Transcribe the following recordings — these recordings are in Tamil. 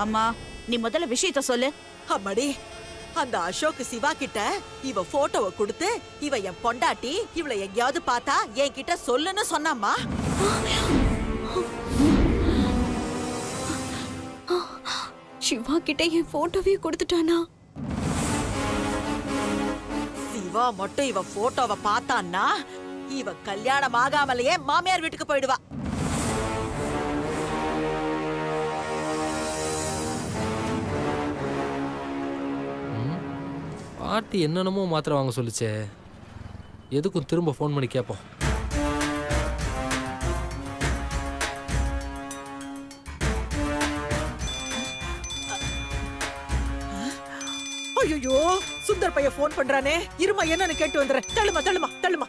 அம்மா நீ முதல்ல விஷயத்த சொல்லு. அம்மாடி, அந்த அசோக் சிவா கிட்ட இவ போட்டோவை கொடுத்து இவ என் பொண்டாட்டி, இவளை எங்கேயாவது பார்த்தா என்கிட்ட சொல்லுன்னு சொன்னாம்மா. சிவா கிட்ட என் போட்டோவே கொடுத்துட்டானா? சிவா மட்டும் இவ போட்டோவை பார்த்தான்னா இவ கல்யாணம் ஆகாமலேயே மாமியார் வீட்டுக்கு போயிடுவா. பாட்டி என்னென்னமோ மாத்திரை வாங்க சொல்லிச்சே, எதுக்கும் திரும்ப ஃபோன் பண்ணி கேட்போம். ஐயோ, சுந்தர் பையன் போன் பண்றானே, இருமா என்னன்னு கேட்டு வந்துறேன். தள்ளுமா தள்ளுமா தள்ளுமா.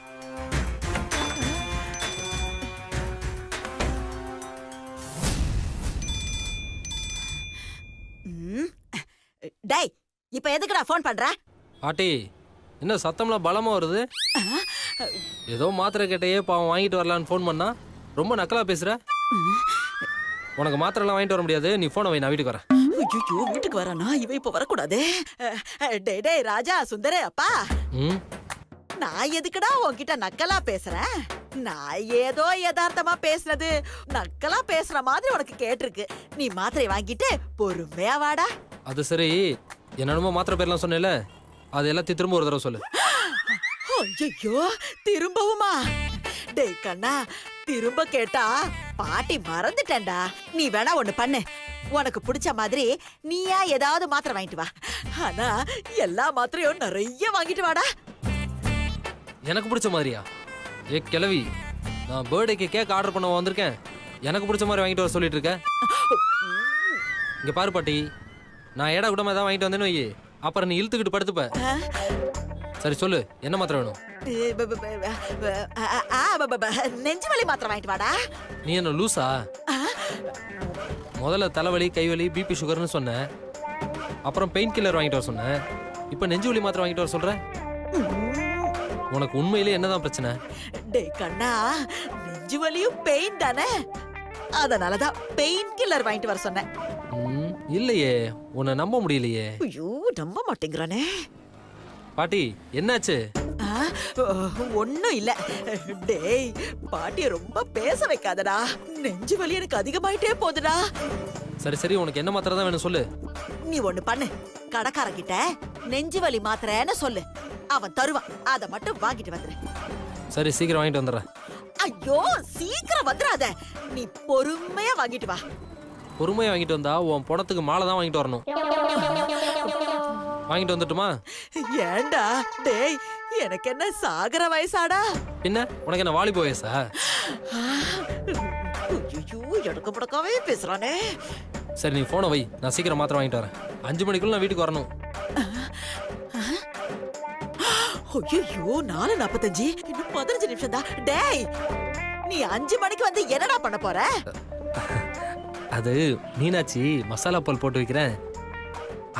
டேய், இப்ப எதுக்குடா போன் பண்ற? பாட்டி என்ன சத்தம்லாம் பலமா வருது? ஏதோ மாத்திரை கேட்டையே பாவம் வாங்கிட்டு வரலான்னு ஃபோன் பண்ணா ரொம்ப நக்கலா பேசுற. உனக்கு மாத்திரை எல்லாம் வாங்கிட்டு வர முடியாது, நீ போனை வை, நான் வீட்டுக்கு வரேன். ஐயோ, வீட்டுக்கு வரானா? இவ இப்ப வரக்கூடாது. டேய் ராஜா, சுந்தரே அப்பா, நான் எதுக்குடா உன்கிட்ட நக்கலா பேசுறேன்? நான் ஏதோ யதார்த்தமா பேசுனது நக்கலா பேசுற மாதிரி உனக்கு கேட்டிருக்கு. நீ மாத்திரை வாங்கிட்டு பொறுமையா வாடா. அது சரி, என்னென்னமோ மாத்திரை பேர்லாம் சொன்னேல, அது எல்லாத்தையும் திரும்ப ஒரு தடவை சொல்லு. ஐயோ, திரும்பவுமா? டேய் கண்ணா, திரும்ப கேட்டா பாட்டி மறந்துட்டேன்டா. நீ வேணா ஒண்ணு பண்ணு, உனக்கு பிடிச்ச மாதிரி நீயா ஏதாவது மாத்திரை வாங்கிட்டு வா. ஆனா எல்லா மாத்திரையும் நிறைய வாங்கிட்டு வாடா. எனக்கு பிடிச்ச மாதிரியா? ஏ கிழவி, நான் பர்த்டேக்கு கேக் ஆர்டர் பண்ண வந்திருக்கேன், எனக்கு பிடிச்ச மாதிரி வாங்கிட்டு வர சொல்லிட்டு இருக்கேன். இங்க பாரு பாட்டி, நான் ஏடா கூடமா ஏதாவது வாங்கிட்டு வந்தேன்னு வை, அப்புறம் நீ இழுத்துக்கிட்டு படுத்துப்ப. சரி சொல்லு, என்ன மாத்திரை வேணும்? நெஞ்சு வலி மாத்திரை வாங்கிட்டு வாடா. நீ என்ன லூசா? முதல்ல தலைவலி, கைவலி, பிபி, சுகர்னு சொன்ன, அப்புறம் பெயின் கில்லர் வாங்கிட்டு வர சொன்ன, இப்ப நெஞ்சு வலி மாத்திரை வாங்கிட்டு வர சொல்ற. உனக்கு உண்மையிலே என்னதான் பிரச்சனை? டேய் கண்ணா, நெஞ்சு வலியும் பெயின் தானே, அதனாலதான் பெயின் கில்லர் வாங்கிட்டு வர சொன்னேன். இல்லையே, உன்னை நம்ப முடியலையே. ஐயோ, நம்ப மாட்டேங்கிறானே. பாட்டி என்னாச்சு? ஒண்ணும் இல்ல. டேய், பாட்டிய ரொம்ப பேச வைக்காதடா, நெஞ்சு வலி எனக்கு அதிகமாயிட்டே போகுதுடா. சரி சரி, உனக்கு என்ன மாத்திரை தான் வேணும் சொல்லு. நீ ஒண்ணு பண்ணு, கடைக்காரங்கிட்ட நெஞ்சு வலி மாத்திரைன்னு சொல்லு, அவன் தருவான். அத மட்டும் வாங்கிட்டு வந்துரு. சரி, சீக்கிரம் வாங்கிட்டு வந்துடுறேன். ஐயோ, சீக்கிரம் வந்துடாத, நீ பொறுமையா வாங்கிட்டு வா. பொறுமையா வாங்கிட்டு வந்தா உன் படத்துக்கு மாலை தான் வாங்கிட்டு வரணும். வாங்கிட்டு வந்துட்டுமா? ஏண்டா டேய், எனக்கு என்ன சாகர வயசாடா? பின்ன உனக்கு என்ன வாலிப வயசா? ஐயோ, எனக்கு படக்காவே பேசுறானே. சரி, நீ போனை வை, நான் சீக்கிரம் மாத்திரை வாங்கிட்டு வரேன். 5 மணிக்குள்ள நான் வீட்டுக்கு வரணும். ஐயோ, 4:45, இன்னும் 15 நிமிஷம் தான். டேய், நீ 5 மணிக்கு வந்து என்னடா பண்ண போற? அது மீனாட்சி மசாலா பால் போட்டு வைக்கிறேன்,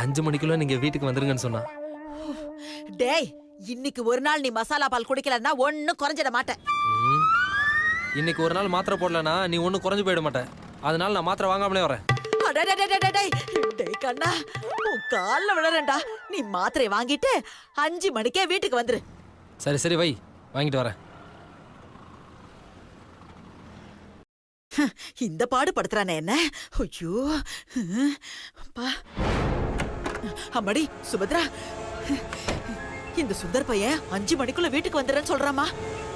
5 மணிக்குள்ள நீங்க வீட்டுக்கு வந்துருங்கன்னு சொன்னா. டேய், இன்னைக்கு ஒரு நாள் நீ மசாலா பால் குடிக்கலன்னா ஒன்னும் குறைஞ்சிட மாட்டேன். இன்னைக்கு ஒரு நாள் மாத்திரை போடலனா நீ ஒன்னும் குறைஞ்சு போயிட மாட்டேன், அதனால நான் மாத்திரை வாங்காமலே வரேன். டேய் கண்ணா, உன் கால்ல விழறேன்டா. நீ மாத்திரை வாங்கிட்டு 5 மணிக்கே வீட்டுக்கு வந்துரு. சரி சரி, வை, வாங்கிட்டு வரேன். இந்த பாடு படுத்துறானே என்ன? ஐயோ, அம்மாடி சுபத்ரா, இந்த சுந்தர் பையன் 5 மணிக்குள்ள வீட்டுக்கு வந்துடுறேன்னு சொல்றாமா.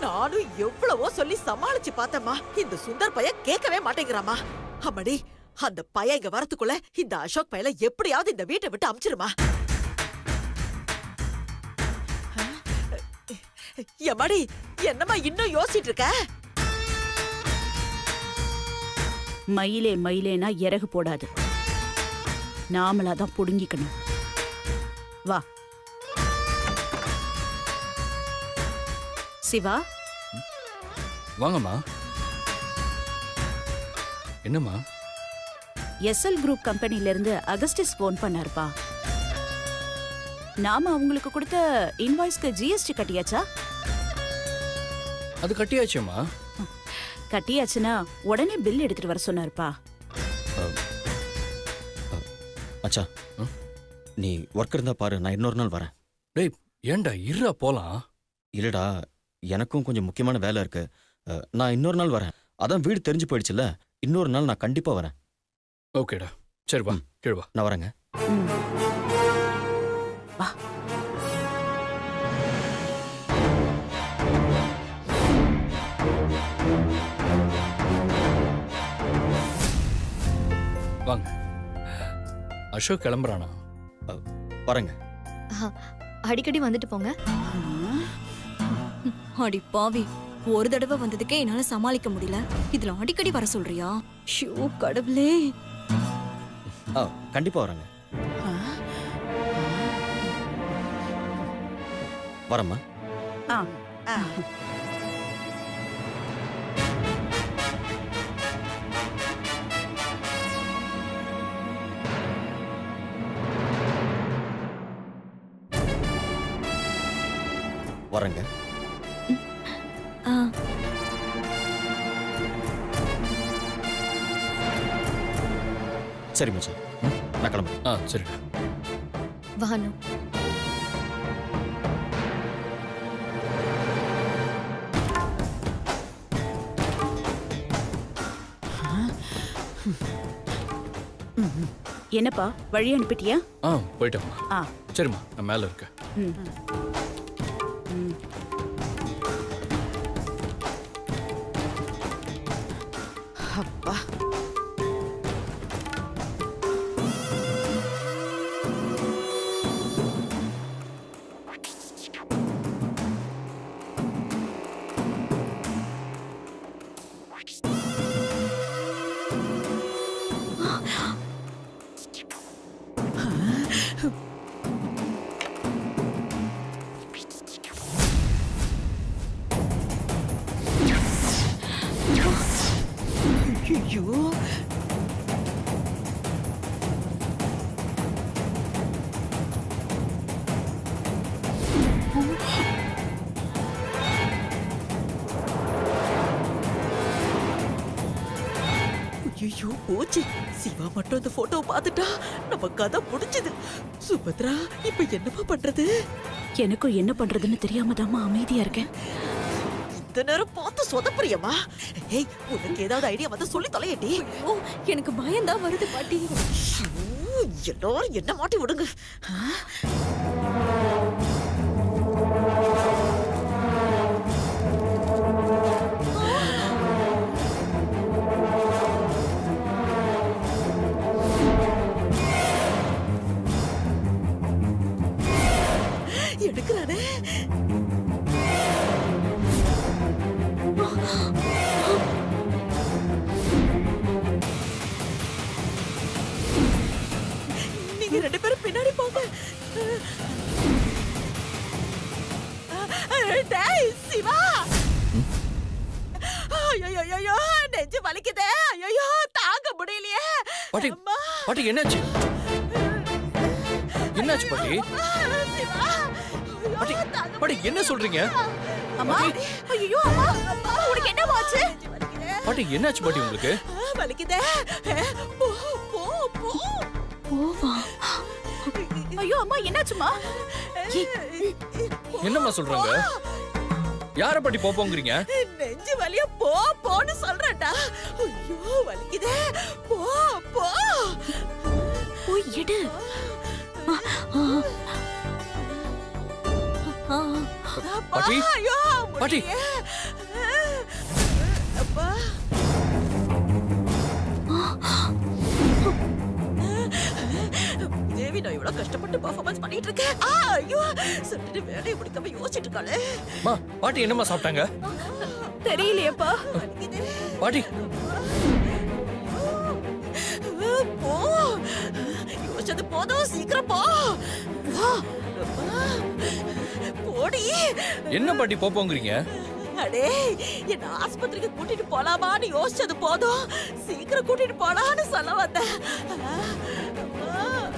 நானும் எவ்வளவோ சொல்லி சமாளிச்சு பார்த்தேம்மா, இந்த சுந்தர் பையன் கேட்கவே மாட்டேங்கிறாமா. அம்மாடி, அந்த பையன் இங்க வரத்துக்குள்ள இந்த அசோக் பையல எப்படியாவது இந்த வீட்டை விட்டு அமிச்சிருமா. எம்மாடி, என்னம்மா இன்னும் யோசிச்சுட்டு இருக்க? மயிலே மயிலேனா இறகு போடாது, நாமளாதான் புடுங்கிக்கணும். வா சிவா. வாங்கம்மா. என்னம்மா? எஸ்எல் குரூப் கம்பெனில இருந்து அகஸ்டிஸ் போன் பண்ணாருப்பா. நாம அவங்களுக்கு கொடுத்த இன்வாய்ஸ்க்கு ஜிஎஸ்டி கட்டியாச்சா? அது கட்டியாச்சுமா. கட்டியாச்சுன்னா உடனே பில் எடுத்துட்டு வர சொன்னாருப்பா. மச்சான் ம்? நீ ஒர்க் இருந்தா பாரு, நான் இன்னொரு நாள் வரேன். டேய் ஏன்டா இருடா போலாம். இல்லடா, எனக்கும் கொஞ்சம் முக்கியமான வேலை இருக்கு. நான் இன்னொரு நாள் வரேன். அதான் வீடு தெரிஞ்சு போயிடுச்சுல்ல, இன்னொரு நாள் நான் கண்டிப்பா வரேன். ஓகேடா, சரி வா, கீழ் வா. நான் வரேங்க. வா. வாங்க. அசோக் கிளம்புறானா? வரேங்க. அடிக்கடி வந்துட்டு போங்க. அடி பாவி, ஒரு தடவை வந்ததுக்கே என்னால சமாளிக்க முடியல, இதுல அடிக்கடி வர சொல்றியா? ஷூ கடவுளே. கண்டிப்பா வரேங்க. வரேம்மா. ஆ ஆ. வரேங்க. ஆ, சரி மச்சான், நான் கிளம்புறேன். சரிடா. வானு. என்னப்பா வழி அனுப்பிட்டியா? போயிட்டேம்மா. ஆ சரிம்மா, நான் மேல இருக்கேன். ம் ம். அப்பா. ஐயோ, ஐயோ போச்சு. சிவா மட்டும் இந்த போட்டோவை பார்த்துட்டா நம்ம கதை முடிஞ்சது. சுபத்ரா, இப்ப என்னப்பா பண்றது? எனக்கும் என்ன பண்றதுன்னு தெரியாம அமைதியா இருக்கேன். இந்த நேரம் பார்த்து சொதப்புறியம்மா. ஏய், உனக்கு ஏதாவது ஐடியா வந்து சொல்லி தொலையட்டி. ஓ, எனக்கு பயம்தான் வருது பாட்டி. எல்லாரும் என்ன மாட்டி விடுங்க. எடுக்கிறானே. நீங்க ரெண்டு பேரும் பின்னாடி போங்க. டேய் சிவா, ஐயோ நெஞ்சு வலிக்குதே. ஐயோ தாங்க முடியலையே. பாட்டி, அம்மா. பாட்டி என்னாச்சு? என்னாச்சு பாட்டி? சிவா, பாட்டி, பாட்டி என்ன சொல்றீங்க? அம்மா ஐயோ அம்மா, உனக்கு என்ன ஆச்சு? பாட்டி என்னாச்சு பாட்டி உங்களுக்கு? வலிக்குதே. போ போ போ. போவா? ஐயோ அம்மா என்னாச்சுமா? என்னம்மா சொல்றாங்க? யார பாட்டி போப்போங்கறீங்க? நெஞ்சு வலிய போ போன்னு சொல்றடா. ஐயோ வலிக்குதே. போ போ. போய் எடு. பாட்டி, ஐயோ பாட்டி. அப்பா. தேவி, நான் இவ்வளவு கஷ்டப்பட்டு பெர்ஃபார்மன்ஸ் பண்ணிட்டு இருக்கேன். ஐயோ சட்டு வேலையை முடிக்காம யோசிச்சுட்டு இருக்காளே. அம்மா, பாட்டி என்னம்மா சாப்பிட்டாங்க? தெரியலையேப்பா. வலிக்குதே. பாட்டி, போ. யோசிச்சது போதும், சீக்கிரம் போ. வா. போடி. என்ன பாட்டி போப்போங்கறீங்க? அடே, என்ன ஆஸ்பத்திரிக்கு கூட்டிட்டு போலாமான்னு யோசிச்சது போதும், சீக்கிரம் கூட்டிட்டு போலான்னு சொல்ல வந்தேன்.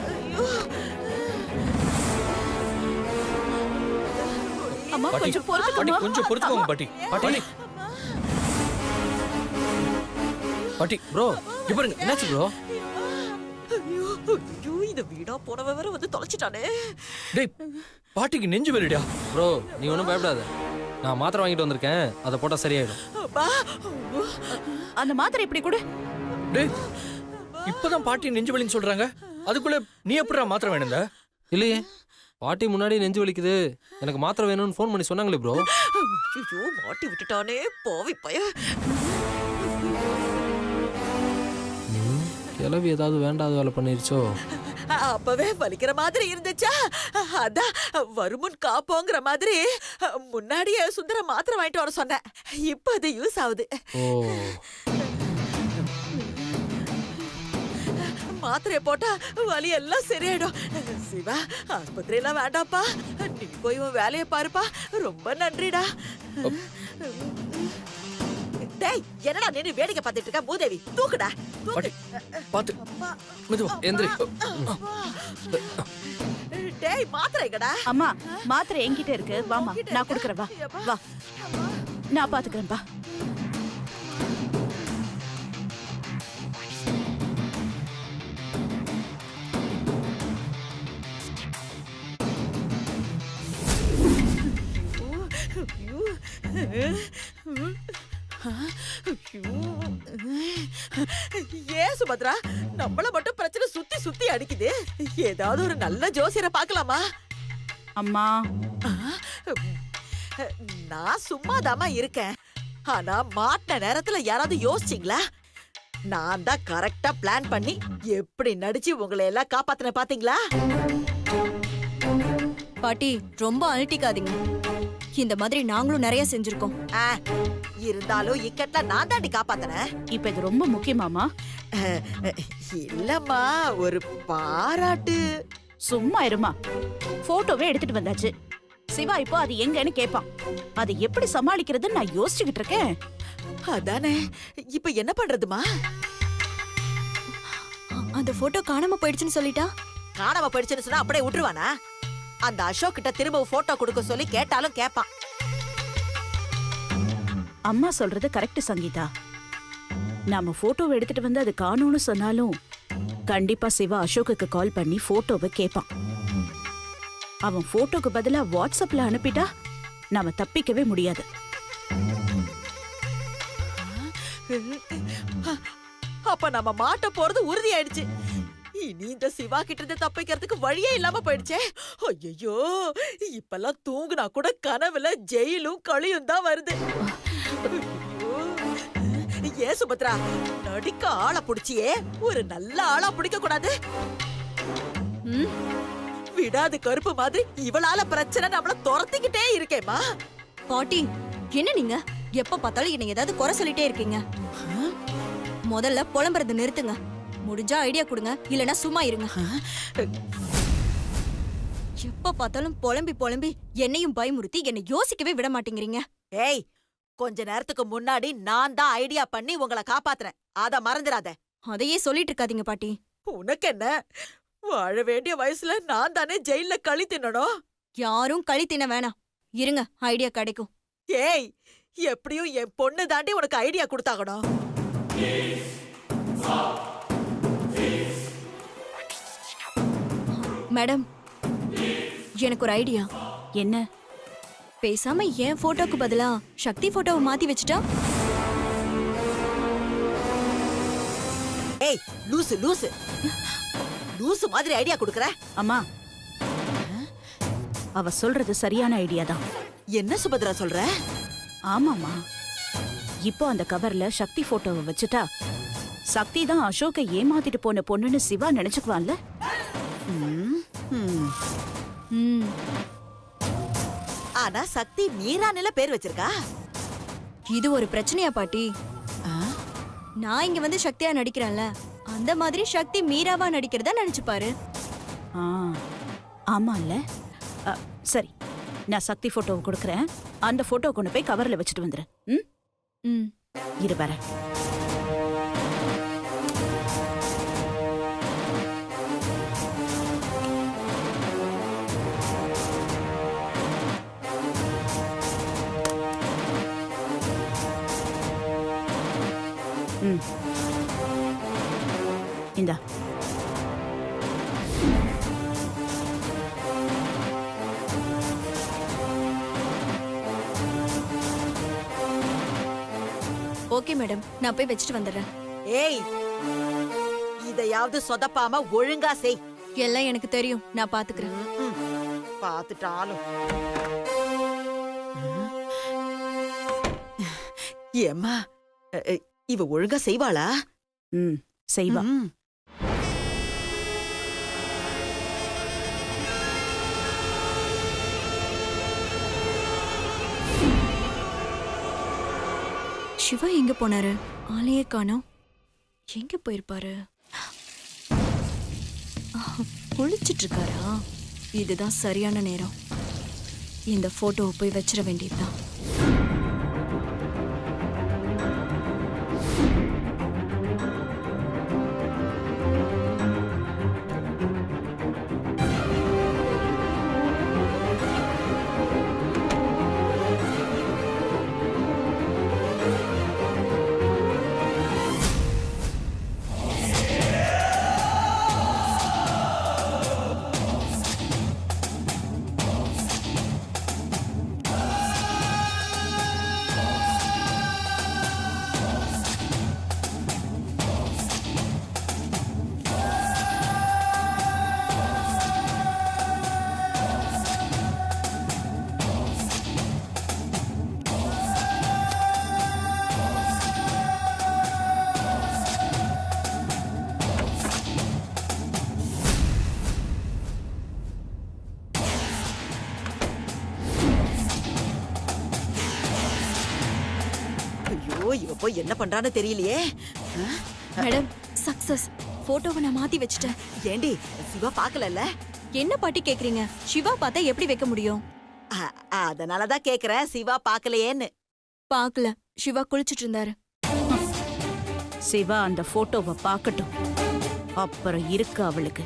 ஐயோ. அம்மா பாட்டி, கொஞ்சம் பாட்டி பொறுத்துக்கம்மா. கொஞ்சம் பொறுத்துக்கோங்க பாட்டி. பாட்டி, பாட்டி ப்ரோ இங்க பாருங்க, என்னாச்சு ப்ரோ? ஐயோ ஐயோ இந்த வீணா போனவ வேற வந்து தொலைச்சிட்டானே. டேய் பாட்டிக்கு நெஞ்சு வெளிடா. ப்ரோ நீ ஒன்றும் பயப்படாத, நான் மாத்திரை வாங்கிட்டு வந்திருக்கேன், அதை போட்டால் சரியாயிடும். அப்பா. அந்த மாத்திரை இப்படி கொடு. டேய் இப்பதான் பாட்டி நெஞ்சு வலின்னு சொல்றாங்க, அதுக்குள்ள நீ எப்படிடா மாத்திரை வேணுங்க? இல்லையே, பாட்டி முன்னாடி நெஞ்சு வலிக்குது எனக்கு மாத்திரை வேணும்னு ஃபோன் பண்ணி சொன்னாங்களே ப்ரோ. ஐயோ மாட்டி விட்டுட்டானே பாவி பைய. கிளவி ஏதாவது வேண்டாத வேலை பண்ணிருச்சோ? அப்பவே வலிக்கிற மாதிரி இருந்துச்சா, அதான் வருமுன் காப்போங்கிற மாதிரி முன்னாடியே சுந்தர மாத்திரை வாங்கிட்டு வர சொன்னேன். இப்ப அது யூஸ் ஆகுது. ஓ மாத்திரையை போட்டா வலி எல்லாம் சரியாயிடும். சிவா ஆஸ்பத்திரியில வேண்டாப்பா, நீ போய் உன் வேலையை பாருப்பா. ரொம்ப நன்றிடா. டேய் என்னடா நின்னு வேடிக்கை பார்த்துட்டு இருக்க? மூதேவி தூக்குடா தூக்கு. பாத்து மெதுவா எந்திரி. டேய் மாத்திரை எங்கடா? அம்மா மாத்திரை என்கிட்ட இருக்கு, வாமா நான் கொடுக்குறேன். வா வா நான் பாத்துக்கிறேன். வா. ஏன் சுபத்ரா நம்மள மட்டும் பிரச்சனை சுத்தி சுத்தி அடிக்குது? ஏதாவது ஒரு நல்ல ஜோசியரை பார்க்கலாமா? அம்மா நான் சும்மாதாம்மா இருக்கேன். ஆனா மாட்டின நேரத்துல யாராவது யோசிச்சீங்களா? நான் தான் கரெக்டா பிளான் பண்ணி எப்படி நடிச்சு உங்களை எல்லாம் காப்பாத்தின பாத்தீங்களா? பாட்டி ரொம்ப அழட்டிக்காதீங்க, இந்த மாதிரி நாங்களும் நிறைய செஞ்சிருக்கோம். ஆ, இருந்தாலும் இக்கட்ல நான் தாண்டி காப்பாத்தினேன். இப்ப இது ரொம்ப முக்கியமாமா? இல்லம்மா ஒரு பாராட்டு. சும்மா இருமா, போட்டோவே எடுத்துட்டு வந்தாச்சு. சிவா இப்போ அது எங்கன்னு கேட்பான், அதை எப்படி சமாளிக்கிறதுன்னு நான் யோசிச்சுக்கிட்டு இருக்கேன். அதானே இப்ப என்ன பண்றதுமா? அந்த போட்டோ காணாம போயிடுச்சுன்னு சொல்லிட்டா? காணாம போயிடுச்சுன்னு சொன்னா அப்படியே விட்டுருவானா? அந்த அசோக் கிட்ட திரும்ப போட்டோ கொடுக்க சொல்லி கேட்டாலும் கேட்பான். அம்மா சொல்றது கரெக்ட் சங்கீதா. நாம போட்டோவை எடுத்துட்டு வந்து அது காணும்னு சொன்னாலும் கண்டிப்பா சிவா அசோக்குக்கு கால் பண்ணி போட்டோவை கேட்பான். அவன் போட்டோக்கு பதிலா வாட்ஸ்அப்ல அனுப்பிட்டா நாம தப்பிக்கவே முடியாது. அப்ப நம்ம மாட்ட போறது உறுதி ஆயிடுச்சு. இனி இந்த சிவா கிட்ட இருந்து தப்பிக்கிறதுக்கு வழியே இல்லாம போயிடுச்சே. ஐயோ இப்பெல்லாம் தூங்குனா கூட கனவுல ஜெயிலும் களியும் தான் வருது. ஐயோ. ஏன் சுபத்ரா நடிக்க ஆளை புடிச்சியே ஒரு நல்ல ஆளா பிடிக்க கூடாது? விடாது கருப்பு மாதிரி இவளால பிரச்சனை நம்மள துரத்திக்கிட்டே இருக்கேமா. பாட்டி என்ன நீங்க எப்ப பார்த்தாலும் என்ன ஏதாவது குறை சொல்லிட்டே இருக்கீங்க. முதல்ல புலம்புறத நிறுத்துங்க, முடிஞ்சா ஐடியா கொடுங்க, இல்லனா சும்மா இருங்க. எப்ப பார்த்தாலும் புலம்பி புலம்பி என்னையும் பயமுறுத்தி என்னை யோசிக்கவே விட மாட்டேங்கிறீங்க. ஏய் கொஞ்ச நேரத்துக்கு முன்னாடி நான் தான் ஐடியா பண்ணி உங்களை காப்பாத்துறேன், அத மறந்துடாத. அதையே சொல்லிட்டு இருக்காதீங்க பாட்டி. உனக்கு என்ன, வாழ வேண்டிய வயசுல நான் தானே ஜெயில களி தின்னணும். யாரும் களி தின்ன வேணாம், இருங்க ஐடியா கிடைக்கும். ஏய் எப்படியும் என் பொண்ணு தாண்டி உனக்கு ஐடியா கொடுத்தாகணும். மேடம் எனக்கு ஒரு ஐடியா. என்ன? பேசாம என் போட்டோக்கு பதிலா சக்தி போட்டோவை மாத்தி வச்சுட்டா? ஏய் லூசு லூசு லூசு மாதிரி ஐடியா கொடுக்கற. அம்மா அவ சொல்றது சரியான ஐடியா தான். என்ன சுபத்ரா சொல்ற? ஆமாமா, இப்போ அந்த கவர்ல சக்தி போட்டோவை வச்சுட்டா சக்தி தான் அசோக்கை ஏமாத்திட்டு போன பொண்ணுன்னு சிவா நினைச்சுக்குவான்ல. ம், ஆனா சக்தி மீரானில பேர் வச்சிருக்கா. இது ஒரு பிரச்சனையா பாட்டி? நான் இங்க வந்து சக்தியா நடிக்கிறேன்ல, அந்த மாதிரி சக்தி மீராவா நடிக்கிறதா நினைச்சுப்பாரு. ஆ, ஆமால்ல. சரி, நான் சக்தி போட்டோவை கொடுக்குறேன், அந்த போட்டோ கொண்டு போய் கவர்ல வச்சுட்டு வந்துரு. ம் ம், இரு வரேன். இந்தா ஓகே மேடம், நான் போய் வச்சுட்டு வந்துடுறேன். ஏய், இதையாவது சொதப்பாம ஒழுங்கா செய். எல்லாம் எனக்கு தெரியும், நான் பாத்துக்கிறேன். பாத்துட்டாலும் ஏம்மா, இவ ஒழுங்கா செய்வாளா? ம் செய்வா. ம். சிவா எங்க போனாரு? ஆளையே காணோம். எங்க போயிருப்பாரு? குளிச்சிட்டு இருக்காரா? இதுதான் சரியான நேரம். இந்த போட்டோவை போய் வச்சிட வேண்டியதுதான். ஐயோ, இவ போய் என்ன பண்றான்னு தெரியலையே. Madam, success. போட்டோவை நான் மாத்தி வச்சிட்டேன். ஏண்டி, சிவா பாக்கலல்ல? என்ன பாட்டி கேக்குறீங்க? சிவா பார்த்தா எப்படி வைக்க முடியும்? அதனாலதான் கேக்குறேன், சிவா பாக்கலையேன்னு. பார்க்கல, சிவா குளிச்சிட்டு இருந்தாரு. சிவா அந்த போட்டோவை பார்க்கட்டும், அப்புறம் இருக்கு அவளுக்கு.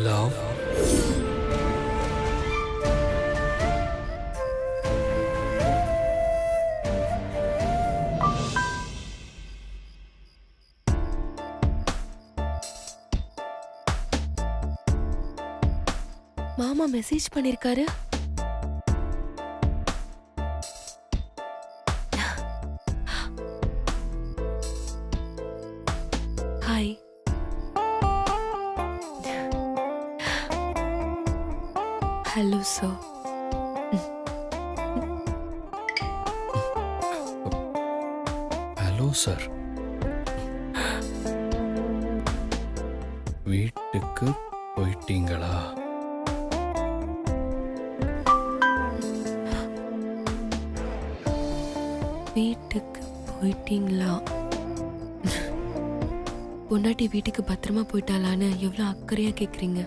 love. மாமா மெசேஜ் பண்ணிருக்காரு. Hi. Hello sir. Hello sir. வீட்டுக்கு போயிட்டீங்களா? வீட்டுக்கு போயிட்டீங்களா? பொண்டாட்டி வீட்டுக்கு பத்திரமா போயிட்டாளான்னு எவ்வளவு அக்கறையா கேக்குறீங்க.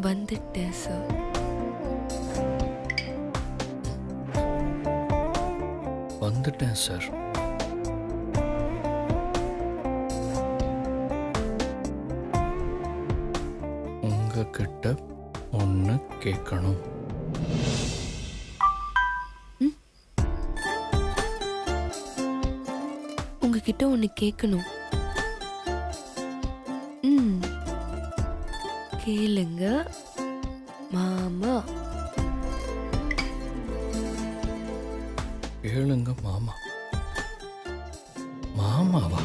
வந்துட்டேன் சார். வந்துட்டேன் சார். உங்ககிட்ட ஒன்று கேட்கணும். உங்ககிட்ட ஒண்ணு கேட்கணும். கேளுங்க மாமா. கேளுங்க மாமா. மாமாவா?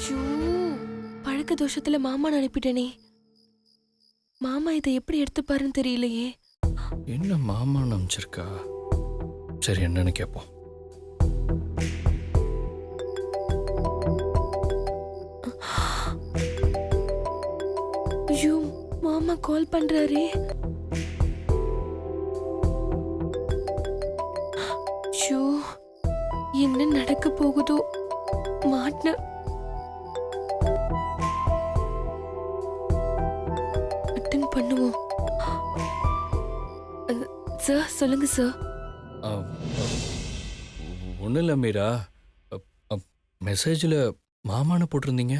ஐயோ, பழக்க தோஷத்துல மாமான்னு அனுப்பிட்டேனே. மாமா இதை எப்படி எடுத்துப்பாருன்னு தெரியலையே. என்ன மாமான்னு அமைச்சிருக்கா? சரி, என்னன்னு கேட்போம். ஐயோ, மாமா கால் பண்றாரே. ஐயோ, என்ன நடக்க போகுதோ? மாட்டின. அட்டன் பண்ணுவோம். சார், சொல்லுங்க சார். ஒன்றும் இல்லை மீரா, மெசேஜில் மாமான்னு போட்டிருந்தீங்க.